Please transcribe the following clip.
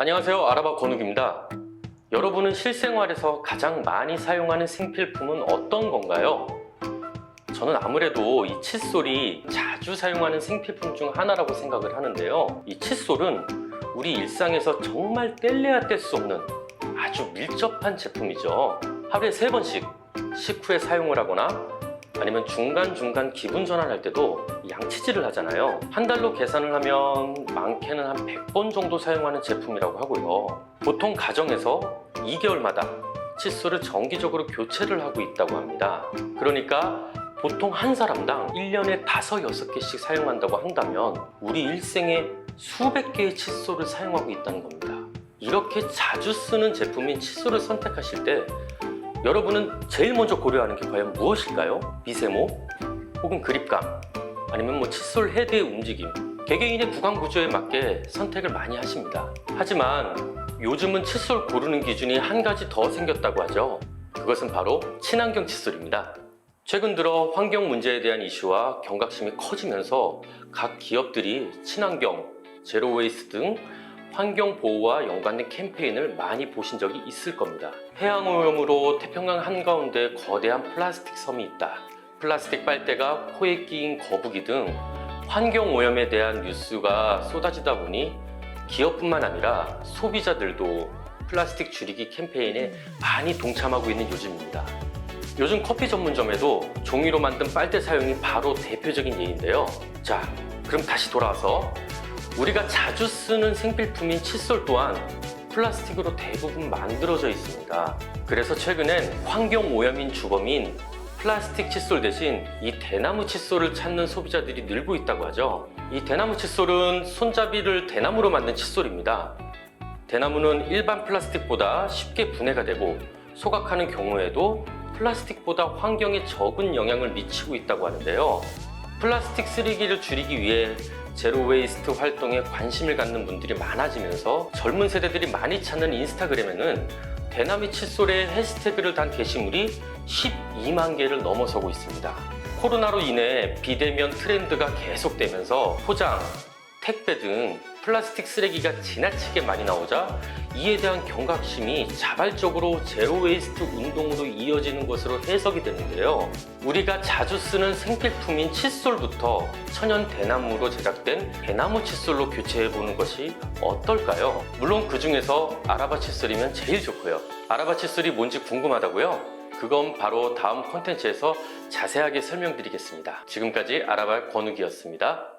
안녕하세요. 아라바 권욱입니다. 여러분은 실생활에서 가장 많이 사용하는 생필품은 어떤 건가요? 저는 아무래도 이 칫솔이 자주 사용하는 생필품 중 하나라고 생각을 하는데요. 이 칫솔은 우리 일상에서 정말 뗄래야 뗄 수 없는 아주 밀접한 제품이죠. 하루에 3번씩 식후에 사용을 하거나 아니면 중간중간 기분 전환할 때도 양치질을 하잖아요. 한 달로 계산을 하면 많게는 한 100번 정도 사용하는 제품이라고 하고요. 보통 가정에서 2개월마다 칫솔을 정기적으로 교체를 하고 있다고 합니다. 그러니까 보통 한 사람당 1년에 5, 6개씩 사용한다고 한다면 우리 일생에 수백 개의 칫솔을 사용하고 있다는 겁니다. 이렇게 자주 쓰는 제품인 칫솔을 선택하실 때 여러분은 제일 먼저 고려하는 게 과연 무엇일까요? 미세모? 혹은 그립감? 아니면 칫솔 헤드의 움직임? 개개인의 구강 구조에 맞게 선택을 많이 하십니다. 하지만 요즘은 칫솔 고르는 기준이 한 가지 더 생겼다고 하죠. 그것은 바로 친환경 칫솔입니다. 최근 들어 환경 문제에 대한 이슈와 경각심이 커지면서 각 기업들이 친환경, 제로 웨이스트 등 환경 보호와 연관된 캠페인을 많이 보신 적이 있을 겁니다. 해양오염으로 태평양 한가운데 거대한 플라스틱 섬이 있다. 플라스틱 빨대가 코에 끼인 거북이 등 환경오염에 대한 뉴스가 쏟아지다 보니 기업뿐만 아니라 소비자들도 플라스틱 줄이기 캠페인에 많이 동참하고 있는 요즘입니다. 요즘 커피 전문점에도 종이로 만든 빨대 사용이 바로 대표적인 예인데요. 자, 그럼 다시 돌아와서 우리가 자주 쓰는 생필품인 칫솔 또한 플라스틱으로 대부분 만들어져 있습니다. 그래서 최근엔 환경오염인 주범인 플라스틱 칫솔 대신 이 대나무 칫솔을 찾는 소비자들이 늘고 있다고 하죠. 이 대나무 칫솔은 손잡이를 대나무로 만든 칫솔입니다. 대나무는 일반 플라스틱보다 쉽게 분해가 되고 소각하는 경우에도 플라스틱보다 환경에 적은 영향을 미치고 있다고 하는데요. 플라스틱 쓰레기를 줄이기 위해 제로 웨이스트 활동에 관심을 갖는 분들이 많아지면서 젊은 세대들이 많이 찾는 인스타그램에는 대나무 칫솔에 해시태그를 단 게시물이 12만 개를 넘어서고 있습니다. 코로나로 인해 비대면 트렌드가 계속되면서 포장, 택배 등 플라스틱 쓰레기가 지나치게 많이 나오자 이에 대한 경각심이 자발적으로 제로 웨이스트 운동으로 이어지는 것으로 해석이 되는데요. 우리가 자주 쓰는 생필품인 칫솔부터 천연 대나무로 제작된 대나무 칫솔로 교체해보는 것이 어떨까요? 물론 그 중에서 아라바 칫솔이면 제일 좋고요. 아라바 칫솔이 뭔지 궁금하다고요? 그건 바로 다음 콘텐츠에서 자세하게 설명드리겠습니다. 지금까지 아라바 권욱이었습니다.